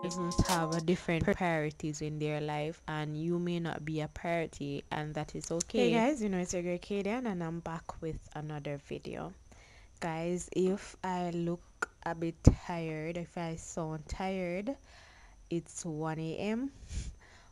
Persons have a different priorities in their life, and you may not be a priority, and that is okay. Hey guys, it's your girl Kadian, and I'm back with another video. Guys, if I look a bit tired, if I sound tired, it's 1 a.m.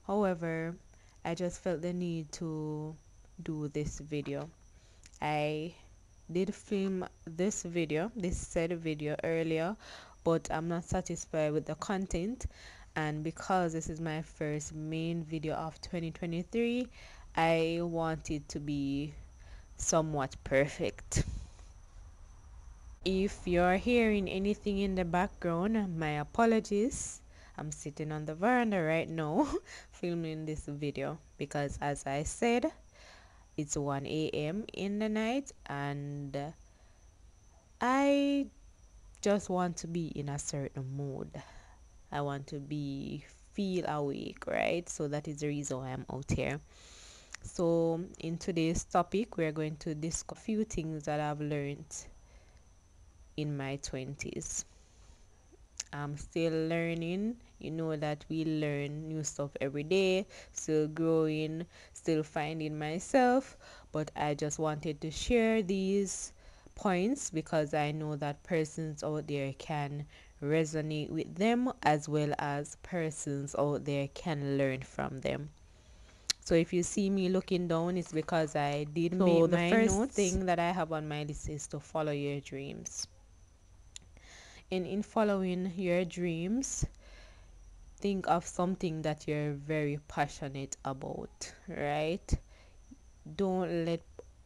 However, I just felt the need to do this video. I did film this said video earlier, but I'm not satisfied with the content, and because this is my first main video of 2023, I want it to be somewhat perfect. If you're hearing anything in the background, my apologies. I'm sitting on the veranda right now filming this video because, as I said, it's 1 a.m. in the night, and I just want to be in a certain mood. I want to feel awake, right? So that is the reason why I'm out here. So in today's topic, we're going to discuss a few things that I've learned in my 20s. I'm still learning. You know that we learn new stuff every day, still growing, still finding myself. But I just wanted to share these points because I know that persons out there can resonate with them, as well as persons out there can learn from them. So if you see me looking down, it's because I did make my notes. So the first thing that I have on my list is to follow your dreams. And in following your dreams, think of something that you're very passionate about, right? Don't let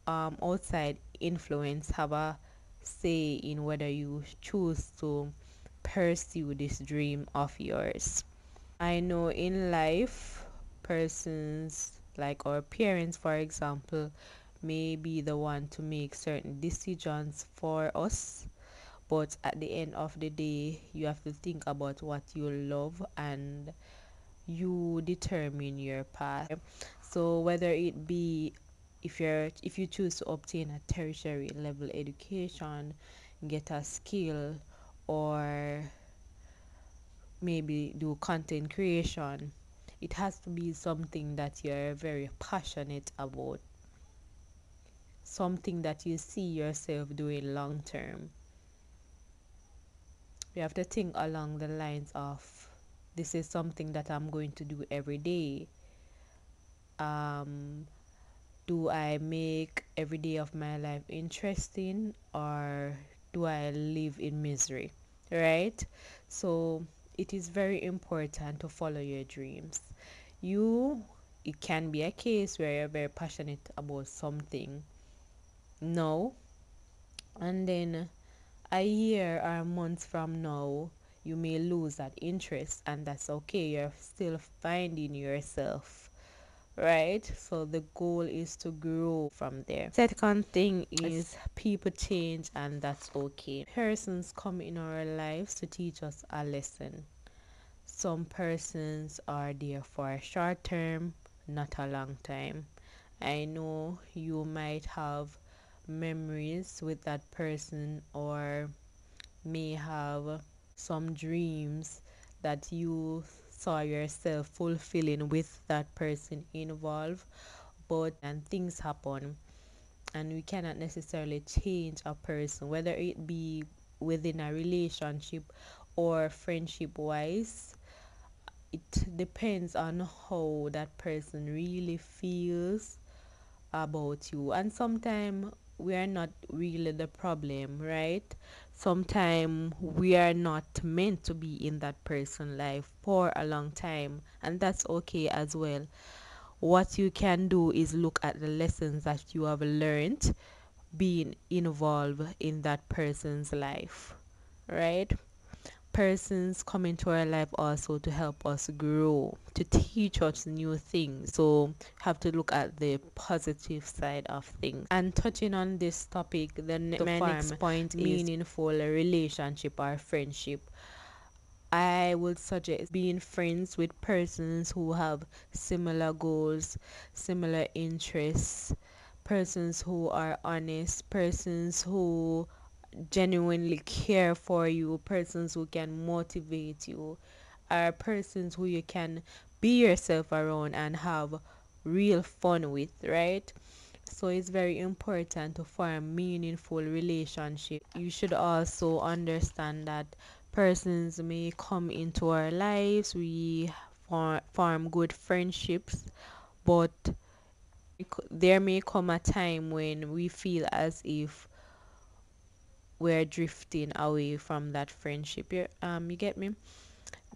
outside influence have a say in whether you choose to pursue this dream of yours. I know in life, persons like our parents, for example, may be the one to make certain decisions for us, but at the end of the day, you have to think about what you love, and you determine your path. So whether it be, if you choose to obtain a tertiary level education, get a skill, or maybe do content creation, it has to be something that you're very passionate about, something that you see yourself doing long term. You have to think along the lines of, this is something that I'm going to do every day. Do I make every day of my life interesting, or do I live in misery, right? So it is very important to follow your dreams. It can be a case where you're very passionate about something now, and then a year or months from now, you may lose that interest, and that's okay. You're still finding yourself, right? So the goal is to grow from there. Second thing is people change, and that's okay. Persons come in our lives to teach us a lesson. Some persons are there for a short term, not a long time. I know you might have memories with that person, or may have some dreams that you saw yourself fulfilling with that person involved, but and things happen, and we cannot necessarily change a person, whether it be within a relationship or friendship wise. It depends on how that person really feels about you, and sometimes we are not really the problem, right? Sometimes we are not meant to be in that person's life for a long time, and that's okay as well. What you can do is look at the lessons that you have learned being involved in that person's life, right? Persons come into our life also to help us grow, to teach us new things. So have to look at the positive side of things. And touching on this topic, my next point is meaningful relationship or friendship. I would suggest being friends with persons who have similar goals, similar interests, persons who are honest, persons who genuinely care for you, persons who can motivate you, are persons who you can be yourself around and have real fun with, right? So it's very important to form meaningful relationship. You should also understand that persons may come into our lives, we form good friendships, but there may come a time when we feel as if we're drifting away from that friendship. You get me?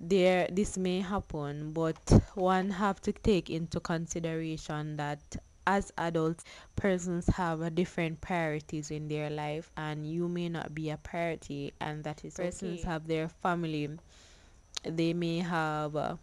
This may happen, but one have to take into consideration that as adults, persons have a different priorities in their life, and you may not be a priority, and that is persons have their family, they may have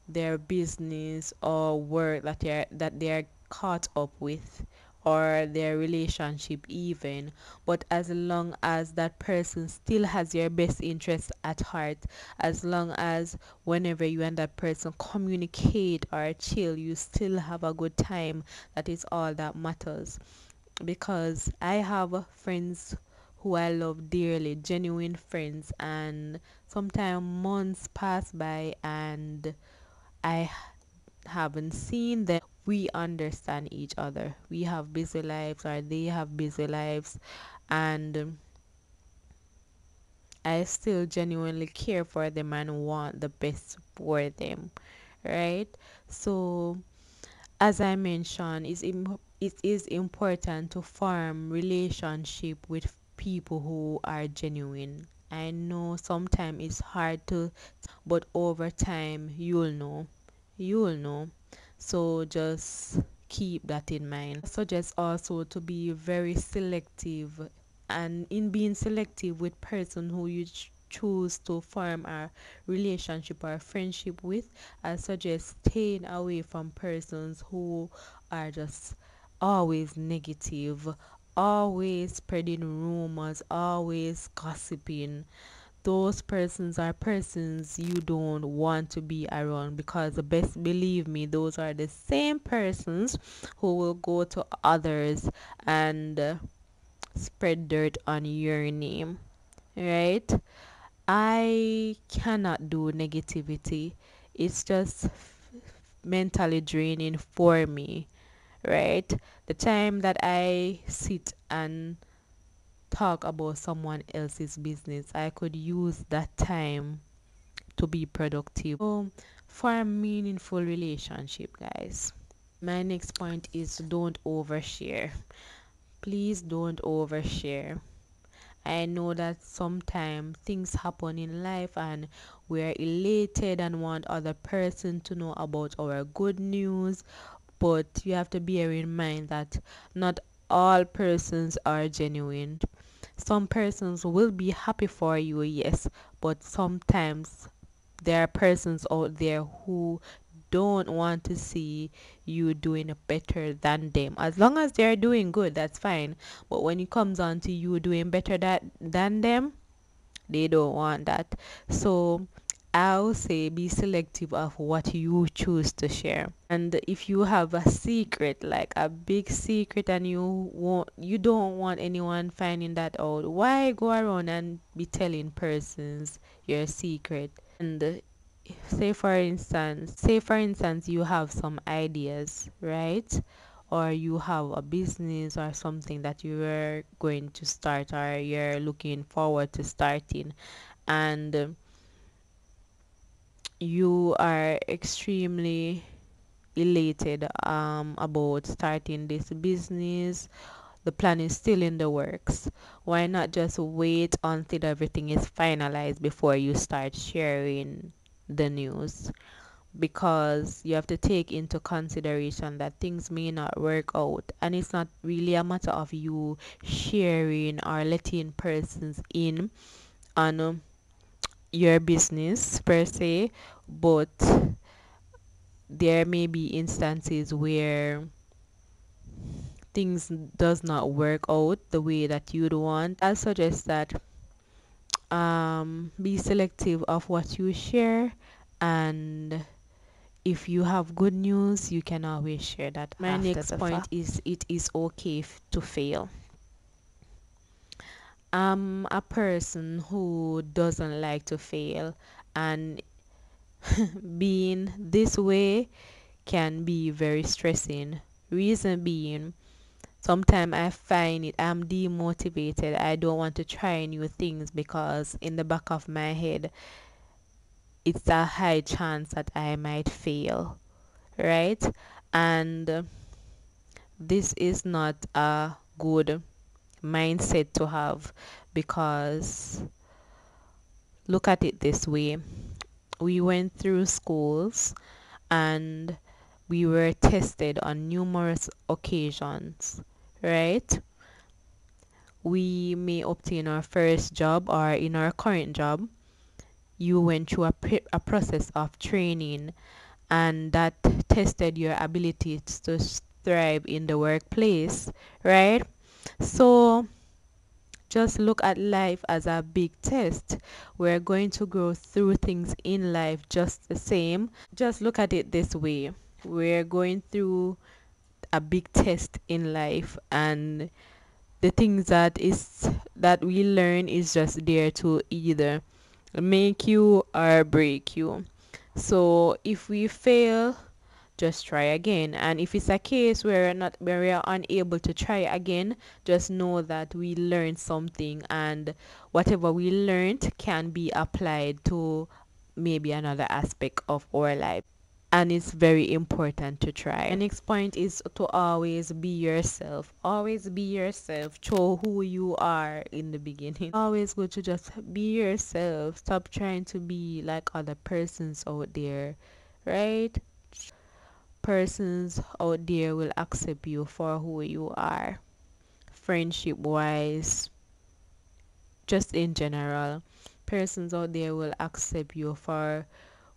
their business or work that they're caught up with, or their relationship even. But as long as that person still has your best interest at heart, as long as whenever you and that person communicate or chill, you still have a good time, that is all that matters. Because I have friends who I love dearly, genuine friends, and sometimes months pass by and I haven't seen them. We understand each other. We have busy lives, or they have busy lives, and I still genuinely care for them and want the best for them, right? So, as I mentioned, it is important to form relationship with people who are genuine. I know sometimes it's hard to, but over time you'll know. So just keep that in mind. I suggest also to be very selective, and in being selective with person who you choose to form a relationship or a friendship with, I suggest staying away from persons who are just always negative, always spreading rumors, always gossiping. Those persons are persons you don't want to be around, because the best believe me, those are the same persons who will go to others and spread dirt on your name, right? I cannot do negativity. It's just mentally draining for me, right? The time that I sit and talk about someone else's business, I could use that time to be productive. So, for a meaningful relationship, guys, my next point is don't overshare. Please don't overshare. I know that sometimes things happen in life and we're elated and want other person to know about our good news, but you have to bear in mind that not all persons are genuine. Some persons will be happy for you, yes, but sometimes there are persons out there who don't want to see you doing better than them. As long as they're doing good, that's fine. But when it comes on to you doing better than them, they don't want that. So I'll say be selective of what you choose to share. And if you have a secret, like a big secret, and you don't want anyone finding that out, why go around and be telling persons your secret? And say for instance you have some ideas, right? Or you have a business or something that you are going to start, or you're looking forward to starting, and you are extremely elated about starting this business. The plan is still in the works. Why not just wait until everything is finalized before you start sharing the news? Because you have to take into consideration that things may not work out, and it's not really a matter of you sharing or letting persons in on your business per se, but there may be instances where things does not work out the way that you'd want. I'll suggest that be selective of what you share, and if you have good news you can always share that. My after next the point fact. is it is okay to fail. I'm a person who doesn't like to fail, and being this way can be very stressing. Reason being, sometimes I find it I'm demotivated. I don't want to try new things because in the back of my head it's a high chance that I might fail, right? And this is not a good mindset to have, because look at it this way: we went through schools and we were tested on numerous occasions, right? We may obtain our first job, or in our current job you went through a process of training, and that tested your ability to thrive in the workplace, right? So just look at life as a big test. We're going to go through things in life just the same. Just look at it this way: we're going through a big test in life, and the things that we learn is just there to either make you or break you. So if we fail, just try again. And if it's a case where we are unable to try again, just know that we learned something, and whatever we learned can be applied to maybe another aspect of our life. And it's very important to try. The next point is to always be yourself. Always be yourself. Show who you are in the beginning. Always good to just be yourself. Stop trying to be like other persons out there, right? Persons out there will accept you for who you are. Friendship wise, just in general, persons out there will accept you for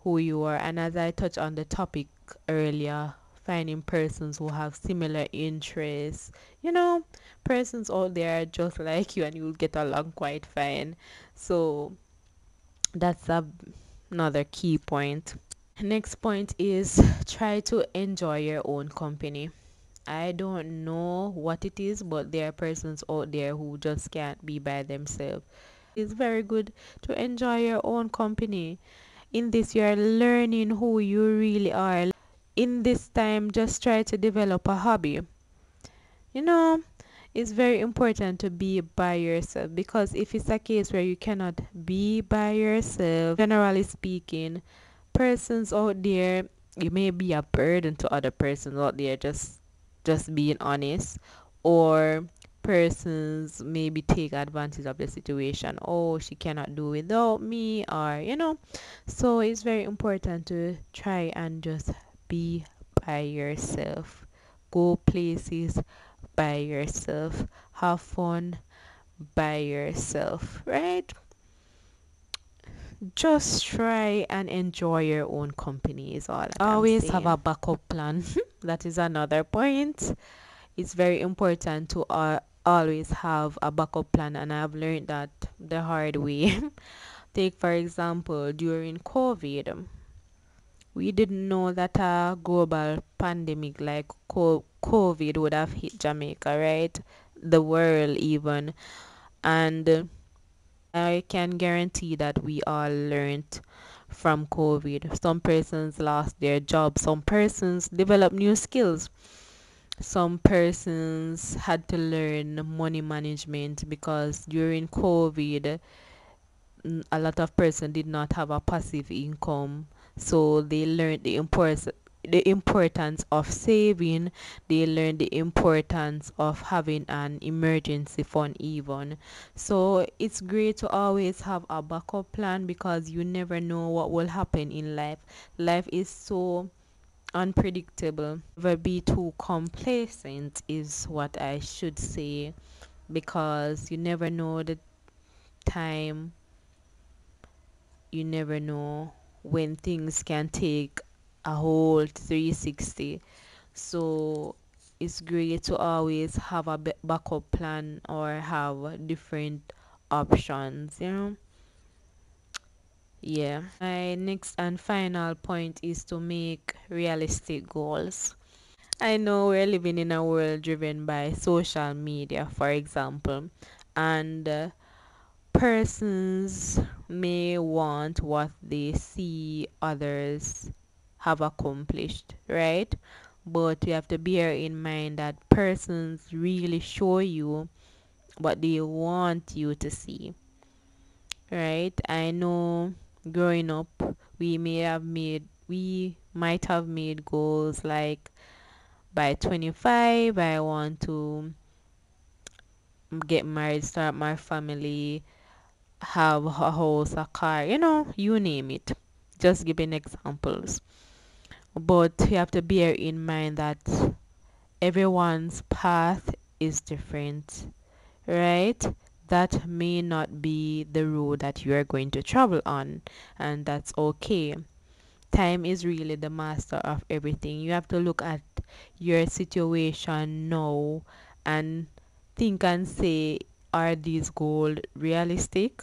who you are. And as I touched on the topic earlier, finding persons who have similar interests, you know, persons out there are just like you and you'll get along quite fine. So that's another key point. Next point is try to enjoy your own company. I don't know what it is, but there are persons out there who just can't be by themselves. It's very good to enjoy your own company. In this, you are learning who you really are. In this time, just try to develop a hobby. You know, it's very important to be by yourself, because if it's a case where you cannot be by yourself, generally speaking, persons out there, you may be a burden to other persons out there, just being honest, or persons maybe take advantage of the situation. Oh, she cannot do without me, or so it's very important to try and just be by yourself. Go places by yourself. Have fun by yourself, right? Just try and enjoy your own company is all that I'm Always have a saying. Backup plan. That is another point. It's very important to always have a backup plan, and I've learned that the hard way. Take for example, during COVID, we didn't know that a global pandemic like COVID would have hit Jamaica, right? The world even. And I can guarantee that we all learned from COVID. Some persons lost their jobs, some persons developed new skills, some persons had to learn money management, because during COVID, a lot of person did not have a passive income, so they learned the importance of saving. They learned the importance of having an emergency fund even. So it's great to always have a backup plan, because you never know what will happen in life. Life is so unpredictable. Never be too complacent is what I should say, because you never know the time you never know when things can take a whole 360. So it's great to always have a backup plan or have different options, you know? Yeah. My next and final point is to make realistic goals. I know we're living in a world driven by social media, for example, and persons may want what they see others have accomplished, right? But you have to bear in mind that persons really show you what they want you to see, right? I know growing up, we might have made goals like by 25, I want to get married, start my family, have a house, a car, you name it. Just giving examples. But you have to bear in mind that everyone's path is different, right? That may not be the road that you are going to travel on, and that's okay. Time is really the master of everything. You have to look at your situation now and think and say, are these goals realistic?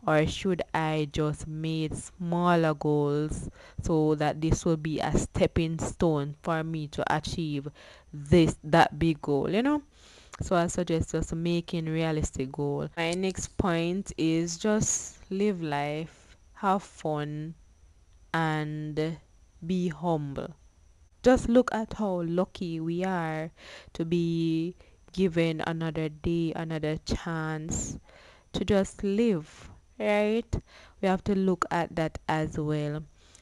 Or should I just make smaller goals so that this will be a stepping stone for me to achieve that big goal, So I suggest just making realistic goal. My next point is just live life, have fun, and be humble. Just look at how lucky we are to be given another day, another chance to just live, right? We have to look at that as well.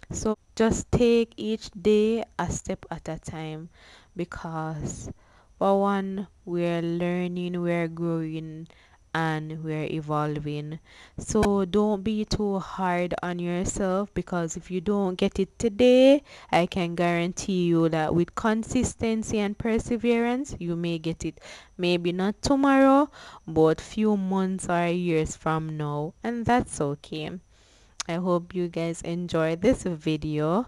So just take each day a step at a time, because for one, we're learning, we're growing, and we're evolving. So don't be too hard on yourself, because if you don't get it today, I can guarantee you that with consistency and perseverance, you may get it maybe not tomorrow, but few months or years from now, and that's okay. I hope you guys enjoy this video.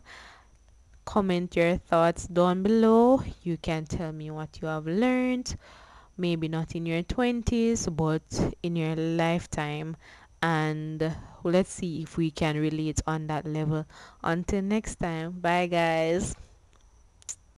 Comment your thoughts down below. You can tell me what you have learned, maybe not in your 20s, but in your lifetime. And let's see if we can relate on that level. Until next time, bye guys.